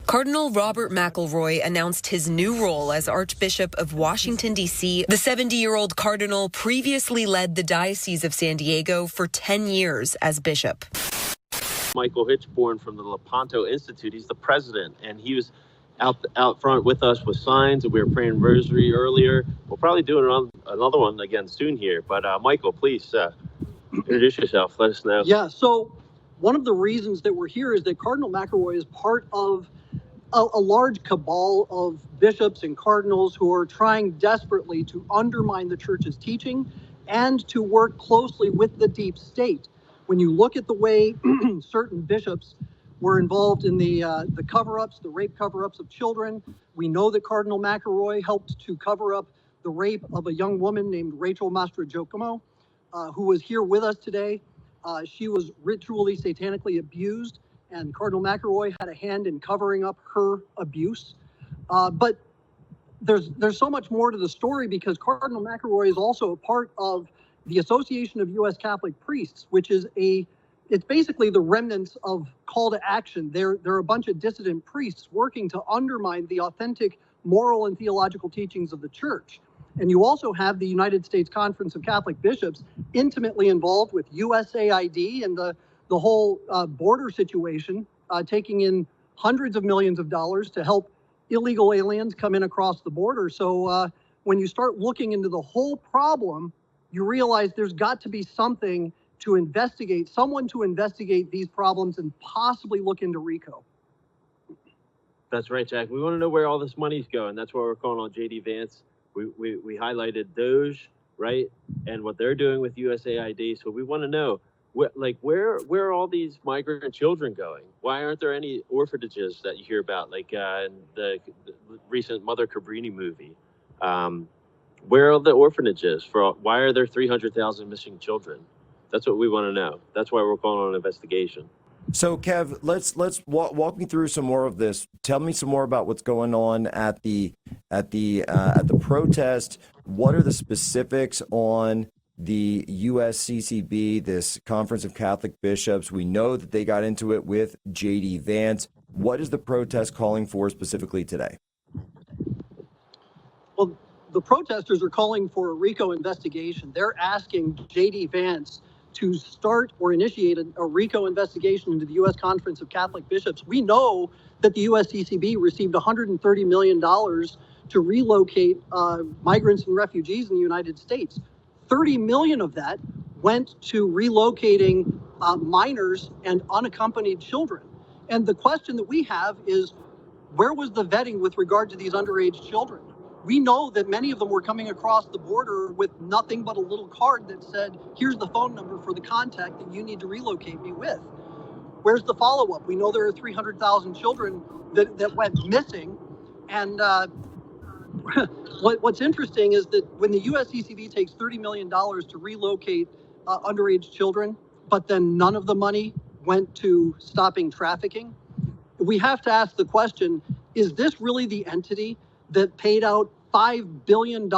Cardinal Robert McElroy announced his new role as Archbishop of Washington, D.C. The 70-year-old cardinal previously led the Diocese of San Diego for 10 years as bishop. Michael Hitchborn from the Lepanto Institute, he's the president, and he was out front with us with signs, and we were praying rosary earlier. We'll probably do another one again soon here. But Michael, please introduce yourself. Let us know. Yeah, so one of the reasons that we're here is that Cardinal McElroy is part of a large cabal of bishops and cardinals who are trying desperately to undermine the church's teaching and to work closely with the deep state. When you look at the way certain bishops were involved in the cover-ups, the rape cover-ups of children, we know that Cardinal McElroy helped to cover up the rape of a young woman named Rachel Mastrogiacomo, who was here with us today. She was ritually, satanically abused, and Cardinal McElroy had a hand in covering up her abuse. But there's so much more to the story, because Cardinal McElroy is also a part of the Association of U.S. Catholic Priests, which is it's basically the remnants of Call to Action. They're a bunch of dissident priests working to undermine the authentic moral and theological teachings of the church. And you also have the United States Conference of Catholic Bishops intimately involved with USAID and the whole border situation, taking in hundreds of millions of dollars to help illegal aliens come in across the border. So when you start looking into the whole problem, you realize there's got to be something to investigate, someone to investigate these problems and possibly look into RICO. That's right, Jack. We want to know where all this money's going. That's why we're calling on JD Vance. We highlighted DOGE, right, and what they're doing with USAID. So we want to know, where are all these migrant children going? Why aren't there any orphanages that you hear about, like in the recent Mother Cabrini movie? Where are the orphanages? Why are there 300,000 missing children? That's what we want to know. That's why we're calling on an investigation. So, Kev, let's walk me through some more of this. Tell me some more about what's going on at the protest. What are the specifics on the USCCB, this Conference of Catholic Bishops? We know that they got into it with JD Vance. What is the protest calling for specifically today? Well, the protesters are calling for a RICO investigation. They're asking JD Vance to start or initiate a RICO investigation into the U.S. Conference of Catholic Bishops. We know that the USCCB received $130 million to relocate migrants and refugees in the United States. 30 million of that went to relocating minors and unaccompanied children. And the question that we have is, where was the vetting with regard to these underage children? We know that many of them were coming across the border with nothing but a little card that said, here's the phone number for the contact that you need to relocate me with. Where's the follow-up? We know there are 300,000 children that went missing. And what's interesting is that when the USCCB takes $30 million to relocate underage children, but then none of the money went to stopping trafficking, we have to ask the question, is this really the entity that paid out $5 billion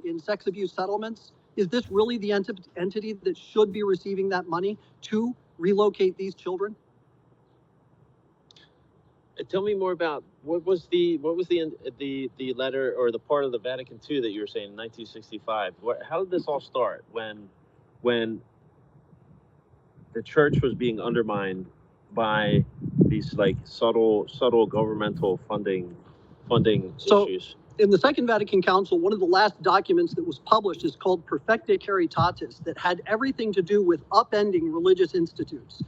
in sex abuse settlements? Is this really the entity that should be receiving that money to relocate these children? Tell me more about what was the letter or the part of the Vatican II that you were saying in 1965? How did this all start when the church was being undermined by these subtle governmental funding issues? In the Second Vatican Council, one of the last documents that was published is called Perfecta Caritatis, that had everything to do with upending religious institutes.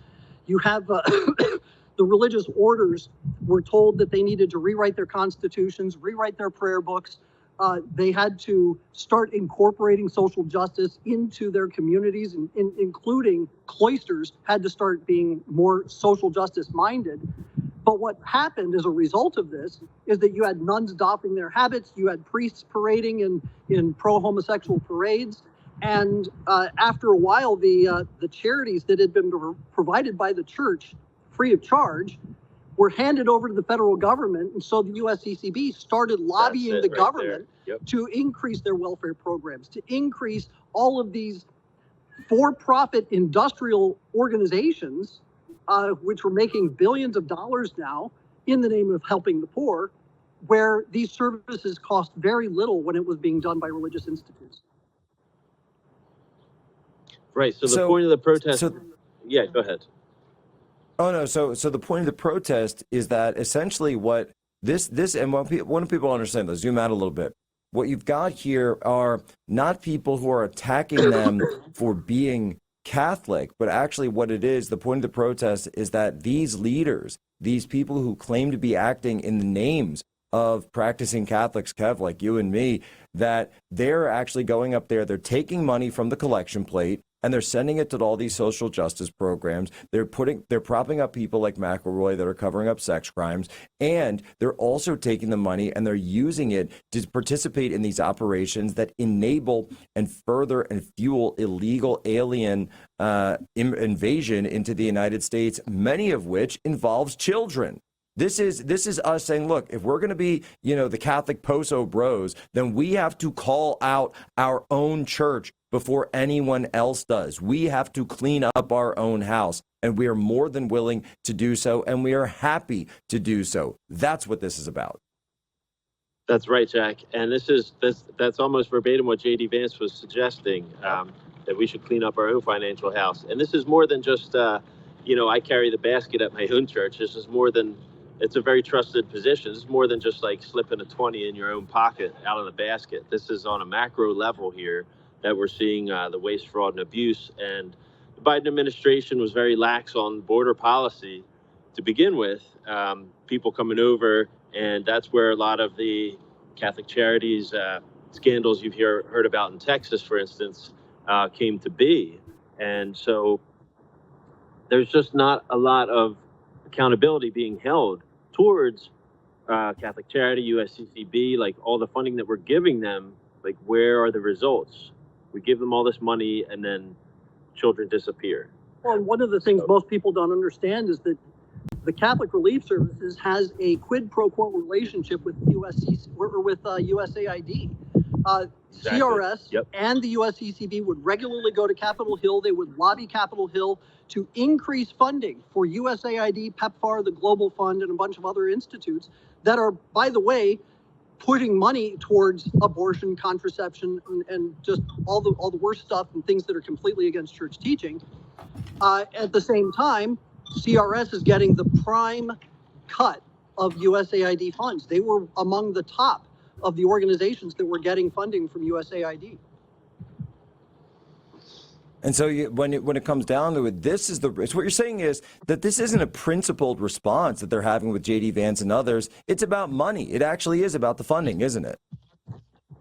You have the religious orders were told that they needed to rewrite their constitutions, rewrite their prayer books. They had to start incorporating social justice into their communities, including cloisters had to start being more social justice minded. But what happened as a result of this is that you had nuns doffing their habits, you had priests parading in pro-homosexual parades, and after a while, the charities that had been provided by the church free of charge were handed over to the federal government, and so the USCCB started lobbying the government to increase their welfare programs, to increase all of these for-profit industrial organizations, which were making billions of dollars now, in the name of helping the poor, where these services cost very little when it was being done by religious institutes. Right. So the point of the protest. So, yeah, go ahead. Oh no. So the point of the protest is that essentially what this and when people understand this, zoom out a little bit. What you've got here are not people who are attacking them for being Catholic, but actually what it is, the point of the protest is that these leaders, these people who claim to be acting in the names of practicing Catholics, Kev, like you and me, that they're actually going up there, they're taking money from the collection plate, and they're sending it to all these social justice programs. They're propping up people like McElroy that are covering up sex crimes, and they're also taking the money and they're using it to participate in these operations that enable and further and fuel illegal alien invasion into the United States, many of which involves children. This is us saying, look, if we're going to be, the Catholic Poso bros, then we have to call out our own church before anyone else does. We have to clean up our own house, and we are more than willing to do so, and we are happy to do so. That's what this is about. That's right, Jack. And that's almost verbatim what J.D. Vance was suggesting, that we should clean up our own financial house. And this is more than just, I carry the basket at my own church. This is more than, it's a very trusted position. It's more than just like slipping a 20 in your own pocket out of the basket. This is on a macro level here that we're seeing the waste, fraud, and abuse. And the Biden administration was very lax on border policy to begin with. People coming over, and that's where a lot of the Catholic Charities scandals you've heard about in Texas, for instance, came to be. And so there's just not a lot of accountability being held towards Catholic Charity, USCCB, like all the funding that we're giving them. Like, where are the results? We give them all this money and then children disappear. Well, one of the things most people don't understand is that the Catholic Relief Services has a quid pro quo relationship with USAID. Exactly. CRS Yep. and the USCCB would regularly go to Capitol Hill. They would lobby Capitol Hill to increase funding for USAID, PEPFAR, the Global Fund, and a bunch of other institutes that are, by the way, putting money towards abortion, contraception, and just all the worst stuff and things that are completely against church teaching. At the same time, CRS is getting the prime cut of USAID funds. They were among the top of the organizations that were getting funding from USAID. And so when it comes down to it, so what you're saying is that this isn't a principled response that they're having with J.D. Vance and others. It's about money. It actually is about the funding, isn't it?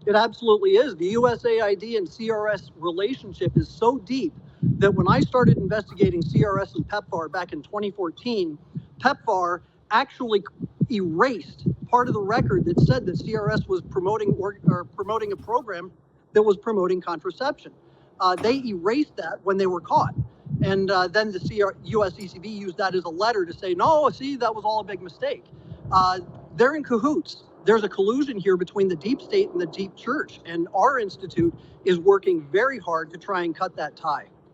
It absolutely is. The USAID and CRS relationship is so deep that when I started investigating CRS and PEPFAR back in 2014, PEPFAR actually erased part of the record that said that CRS was promoting a program that was promoting contraception. They erased that when they were caught. And then the USCCB used that as a letter to say, no, see, that was all a big mistake. They're in cahoots. There's a collusion here between the deep state and the deep church. And our institute is working very hard to try and cut that tie.